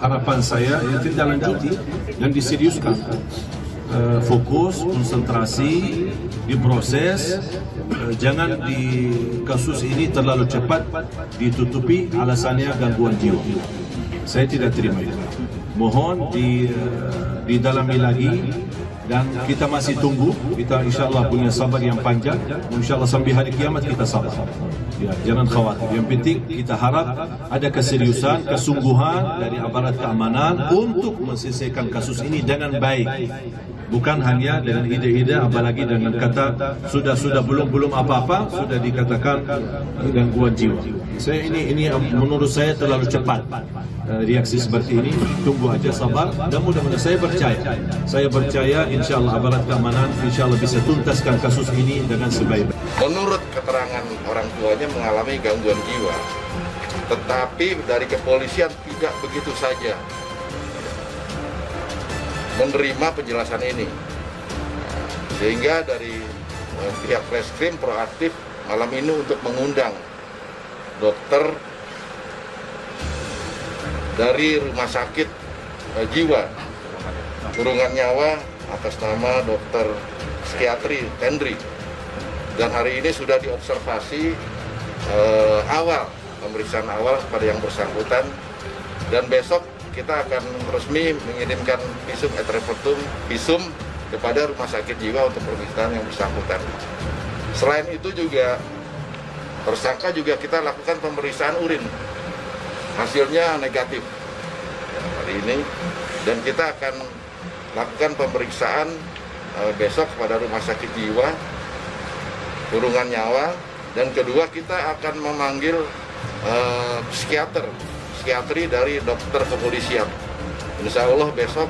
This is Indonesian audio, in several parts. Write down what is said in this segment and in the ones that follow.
harapan saya ditindaklanjuti dan diseriuskan. Fokus, konsentrasi, diproses, jangan di kasus ini terlalu cepat ditutupi alasannya gangguan jiwa. Saya tidak terima itu. Mohon didalami lagi dan kita masih tunggu. Kita insyaAllah punya sabar yang panjang. InsyaAllah sampai hari kiamat kita sabar. Ya, jangan khawatir. Yang penting kita harap ada keseriusan, kesungguhan dari aparat keamanan untuk menyelesaikan kasus ini dengan baik. Bukan hanya dengan ide-ide, apalagi dengan kata sudah belum apa-apa sudah dikatakan gangguan jiwa. Ini menurut saya terlalu cepat reaksi seperti ini. Tunggu aja, sabar, dan mudah-mudahan saya percaya insya Allah aparat keamanan insya Allah bisa tuntaskan kasus ini dengan sebaik-baik. Menurut keterangan orang tuanya mengalami gangguan jiwa, tetapi dari kepolisian tidak begitu saja menerima penjelasan ini, sehingga dari pihak Reskrim proaktif malam ini untuk mengundang dokter dari rumah sakit jiwa kurungan nyawa atas nama dokter psikiatri Tendri, dan hari ini sudah diobservasi pemeriksaan awal pada yang bersangkutan, dan besok kita akan resmi mengirimkan visum et repertum kepada rumah sakit jiwa untuk pemeriksaan yang bersangkutan. Selain itu juga tersangka juga kita lakukan pemeriksaan urin, hasilnya negatif hari ini, dan kita akan lakukan pemeriksaan besok kepada rumah sakit jiwa kurungan nyawa, dan kedua kita akan memanggil psikiatri dari dokter kepolisian. Insya Allah besok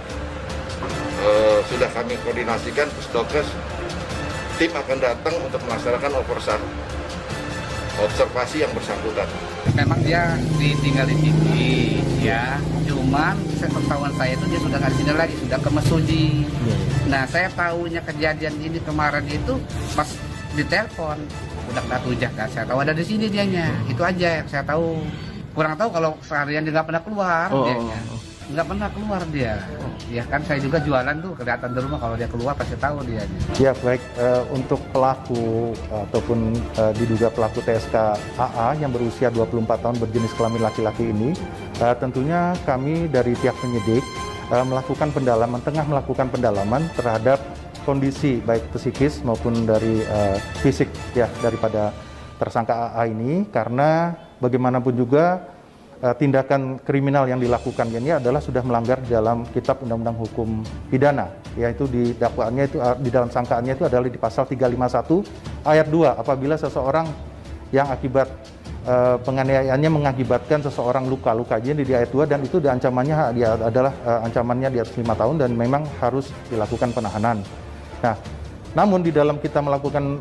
sudah kami koordinasikan Pusdokes, tim akan datang untuk melaksanakan observasi yang bersangkutan. Memang dia ditinggal di sini, ya. Cuman sepengetahuan saya itu dia sudah nggak di sini lagi, sudah ke Mesuji. Nah, saya tahunya kejadian ini kemarin itu pas ditelepon, udah datujah kan. Saya tahu ada di sini dianya. Itu aja yang saya tahu. Kurang tahu kalau seharian dia nggak pernah keluar, nggak pernah keluar dia. Ya kan saya juga jualan tuh, kelihatan di rumah kalau dia keluar pasti tahu dia. Ya baik, untuk pelaku ataupun diduga pelaku TSK AA yang berusia 24 tahun berjenis kelamin laki-laki ini, tentunya kami dari pihak penyidik tengah melakukan pendalaman terhadap kondisi baik psikis maupun dari fisik ya daripada tersangka AA ini, karena bagaimanapun juga tindakan kriminal yang dilakukan ini adalah sudah melanggar dalam Kitab Undang-Undang Hukum Pidana, yaitu di dakwaannya itu di dalam sangkaannya itu adalah di pasal 351 ayat 2, apabila seseorang yang akibat penganiayaannya mengakibatkan seseorang luka-luka, jadi di ayat 2, dan itu ancamannya adalah ancamannya di atas 5 tahun dan memang harus dilakukan penahanan. Nah, namun di dalam kita melakukan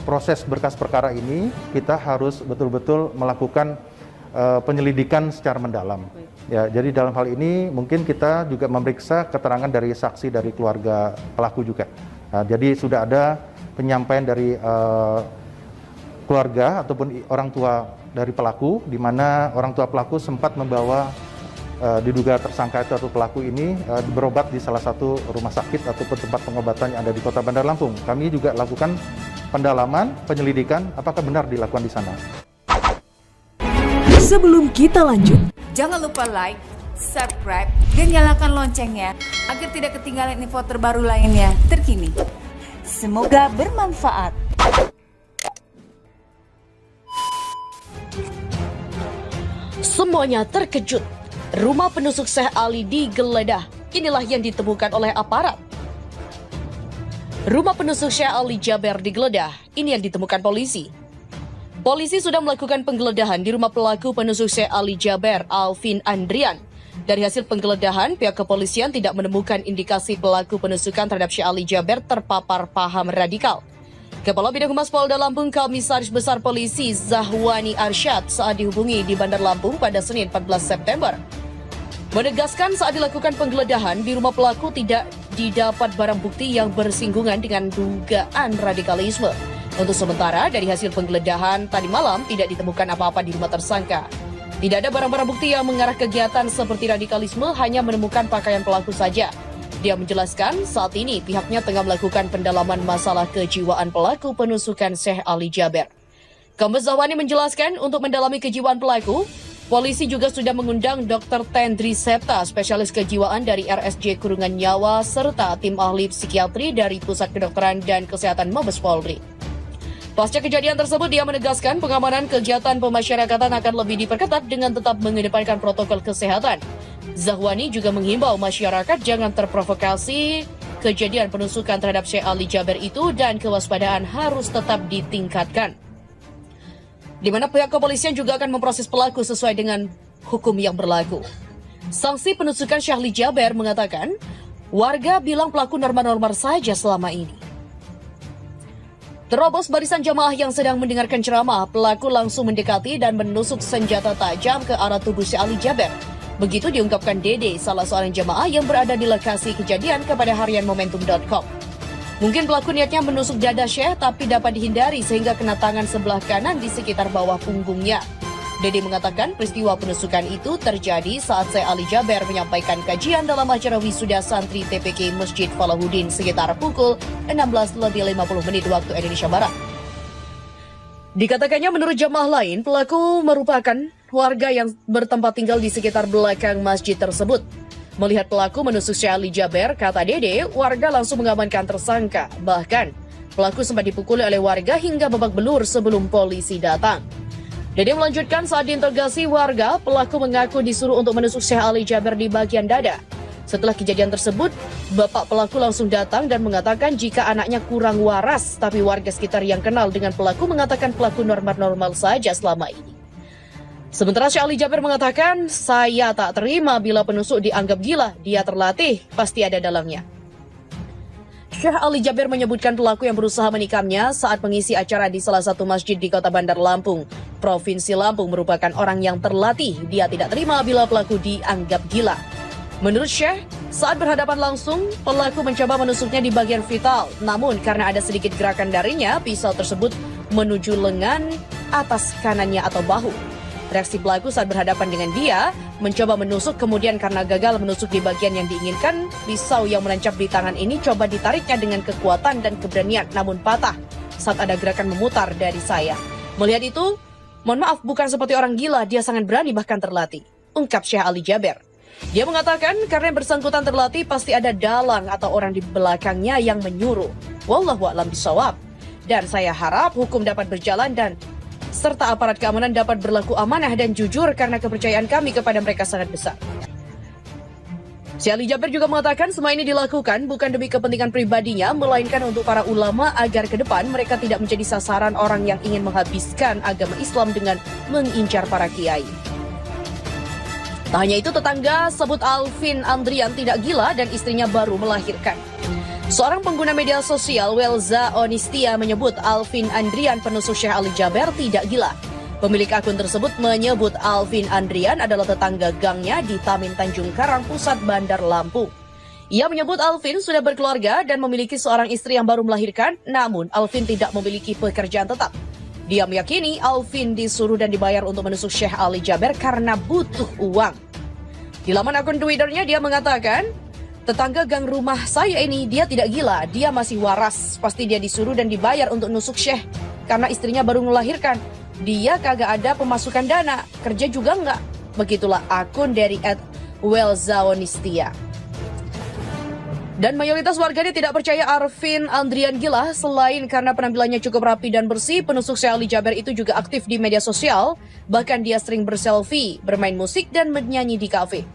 proses berkas perkara ini, kita harus betul-betul melakukan penyelidikan secara mendalam. Ya, jadi dalam hal ini mungkin kita juga memeriksa keterangan dari saksi dari keluarga pelaku juga. Nah, jadi sudah ada penyampaian dari keluarga ataupun orang tua dari pelaku, di mana orang tua pelaku sempat membawa diduga tersangka itu atau pelaku ini berobat di salah satu rumah sakit ataupun tempat pengobatan yang ada di Kota Bandar Lampung. Kami juga lakukan pendalaman, penyelidikan apakah benar dilakukan di sana. Sebelum kita lanjut, jangan lupa like, subscribe, dan nyalakan loncengnya agar tidak ketinggalan info terbaru lainnya terkini. Semoga bermanfaat. semuanya terkejut. Rumah penusuk Syekh Ali digeledah. Inilah yang ditemukan oleh aparat. Rumah penusuk Syekh Ali Jaber digeledah. Ini yang ditemukan polisi. Polisi sudah melakukan penggeledahan di rumah pelaku penusuk Syekh Ali Jaber, Alvin Andrian. Dari hasil penggeledahan, pihak kepolisian tidak menemukan indikasi pelaku penusukan terhadap Syekh Ali Jaber terpapar paham radikal. Kepala Bidang Humas Polda Lampung, Komisaris Besar Polisi Zahwani Arsyad saat dihubungi di Bandar Lampung pada Senin 14 September. Menegaskan saat dilakukan penggeledahan di rumah pelaku tidak didapat barang bukti yang bersinggungan dengan dugaan radikalisme. Untuk sementara, dari hasil penggeledahan tadi malam tidak ditemukan apa-apa di rumah tersangka. Tidak ada barang-barang bukti yang mengarah kegiatan seperti radikalisme, hanya menemukan pakaian pelaku saja. Dia menjelaskan saat ini pihaknya tengah melakukan pendalaman masalah kejiwaan pelaku penusukan Syekh Ali Jaber. Kombes Zahwani menjelaskan untuk mendalami kejiwaan pelaku, polisi juga sudah mengundang Dr. Tendri Septa, spesialis kejiwaan dari RSJ Kurungan Nyawa, serta tim ahli psikiatri dari Pusat Kedokteran dan Kesehatan Mabes Polri. Pasca kejadian tersebut, dia menegaskan pengamanan kegiatan pemasyarakatan akan lebih diperketat dengan tetap mengedepankan protokol kesehatan. Zahwani juga menghimbau masyarakat jangan terprovokasi kejadian penusukan terhadap Syekh Ali Jaber itu dan kewaspadaan harus tetap ditingkatkan. Di mana pihak kepolisian juga akan memproses pelaku sesuai dengan hukum yang berlaku. Sanksi penusukan Syekh Ali Jaber mengatakan, warga bilang pelaku normal-normal saja selama ini. Terobos barisan jamaah yang sedang mendengarkan ceramah, pelaku langsung mendekati dan menusuk senjata tajam ke arah tubuh Syekh Ali Jaber. Begitu diungkapkan Dede, salah seorang jamaah yang berada di lokasi kejadian kepada harian Momentum.com. Mungkin pelaku niatnya menusuk dada Syekh tapi dapat dihindari sehingga kena tangan sebelah kanan di sekitar bawah punggungnya. Dede mengatakan peristiwa penusukan itu terjadi saat Syekh Ali Jaber menyampaikan kajian dalam acara wisuda santri TPK Masjid Falahuddin sekitar pukul 16:50 waktu Indonesia Barat. Dikatakannya menurut jamaah lain, pelaku merupakan warga yang bertempat tinggal di sekitar belakang masjid tersebut. Melihat pelaku menusuk Syekh Ali Jaber, kata Dede, warga langsung mengamankan tersangka. Bahkan, pelaku sempat dipukuli oleh warga hingga babak belur sebelum polisi datang. Dede melanjutkan saat diinterogasi warga, pelaku mengaku disuruh untuk menusuk Syekh Ali Jaber di bagian dada. Setelah kejadian tersebut, bapak pelaku langsung datang dan mengatakan jika anaknya kurang waras, tapi warga sekitar yang kenal dengan pelaku mengatakan pelaku normal-normal saja selama ini. Sementara Syekh Ali Jaber mengatakan, saya tak terima bila penusuk dianggap gila, dia terlatih, pasti ada dalangnya. Syekh Ali Jaber menyebutkan pelaku yang berusaha menikamnya saat mengisi acara di salah satu masjid di Kota Bandar Lampung. Provinsi Lampung merupakan orang yang terlatih. Dia tidak terima bila pelaku dianggap gila. Menurut Syekh, saat berhadapan langsung, pelaku mencoba menusuknya di bagian vital. Namun karena ada sedikit gerakan darinya, pisau tersebut menuju lengan atas kanannya atau bahu. Reaksi pelaku saat berhadapan dengan dia, mencoba menusuk, kemudian karena gagal menusuk di bagian yang diinginkan, pisau yang menancap di tangan ini coba ditariknya dengan kekuatan dan keberanian, namun patah saat ada gerakan memutar dari saya. Melihat itu, mohon maaf, bukan seperti orang gila, dia sangat berani bahkan terlatih, ungkap Syekh Ali Jaber. Dia mengatakan karena yang bersangkutan terlatih pasti ada dalang atau orang di belakangnya yang menyuruh. Wallahu a'lam bishawab. Dan saya harap hukum dapat berjalan dan serta aparat keamanan dapat berlaku amanah dan jujur karena kepercayaan kami kepada mereka sangat besar. Syekh Ali Jaber juga mengatakan semua ini dilakukan bukan demi kepentingan pribadinya, melainkan untuk para ulama agar ke depan mereka tidak menjadi sasaran orang yang ingin menghabiskan agama Islam dengan mengincar para kiai. Tak hanya itu, tetangga sebut Alvin Andrian tidak gila dan istrinya baru melahirkan. Seorang pengguna media sosial, Welza Onistia, menyebut Alvin Andrian penusuk Syekh Ali Jaber tidak gila. Pemilik akun tersebut menyebut Alvin Andrian adalah tetangga gangnya di Tamin Tanjung Karang, Pusat Bandar Lampung. Ia menyebut Alvin sudah berkeluarga dan memiliki seorang istri yang baru melahirkan, namun Alvin tidak memiliki pekerjaan tetap. Dia meyakini Alvin disuruh dan dibayar untuk menusuk Syekh Ali Jaber karena butuh uang. Di laman akun Twitternya dia mengatakan, tetangga gang rumah saya ini, dia tidak gila, dia masih waras. Pasti dia disuruh dan dibayar untuk nusuk Syekh karena istrinya baru melahirkan. Dia kagak ada pemasukan dana, kerja juga enggak. Begitulah akun dari @welzaonistia. Dan mayoritas warganya tidak percaya Alvin Andrian gila. Selain karena penampilannya cukup rapi dan bersih, penusuk Syekh Ali Jaber itu juga aktif di media sosial. Bahkan dia sering berselfie, bermain musik, dan menyanyi di kafe.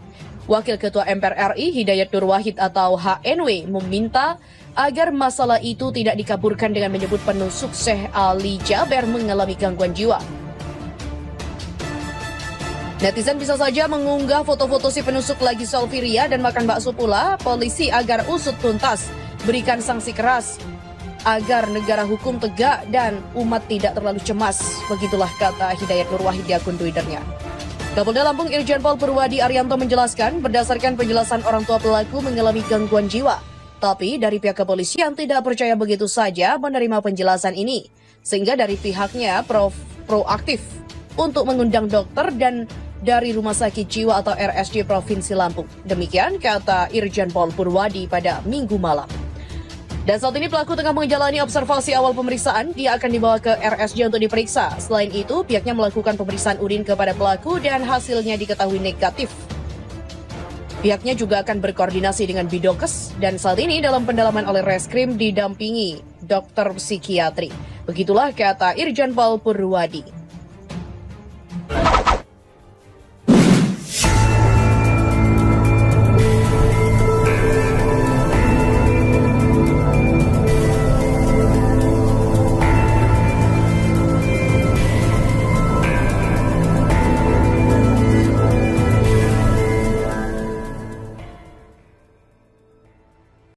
Wakil Ketua MPR RI Hidayat Nur Wahid atau HNW meminta agar masalah itu tidak dikaburkan dengan menyebut penusuk Syekh Ali Jaber mengalami gangguan jiwa. Netizen bisa saja mengunggah foto-foto si penusuk lagi selfie ria dan makan bakso pula. Polisi agar usut tuntas, berikan sanksi keras agar negara hukum tegak dan umat tidak terlalu cemas. Begitulah kata Hidayat Nur Wahid di akun Twitternya. Kapolda Lampung Irjen Pol Purwadi Arianto menjelaskan berdasarkan penjelasan orang tua pelaku mengalami gangguan jiwa. Tapi dari pihak kepolisian tidak percaya begitu saja menerima penjelasan ini. Sehingga dari pihaknya proaktif untuk mengundang dokter dan dari Rumah Sakit Jiwa atau RSJ Provinsi Lampung. Demikian kata Irjen Pol Purwadi pada Minggu malam. Dan saat ini pelaku tengah menjalani observasi awal pemeriksaan. Dia akan dibawa ke RSJ untuk diperiksa. Selain itu, pihaknya melakukan pemeriksaan urin kepada pelaku dan hasilnya diketahui negatif. Pihaknya juga akan berkoordinasi dengan Bidokes dan saat ini dalam pendalaman oleh Reskrim didampingi dokter psikiatri. Begitulah kata Irjen Pol Purwadi.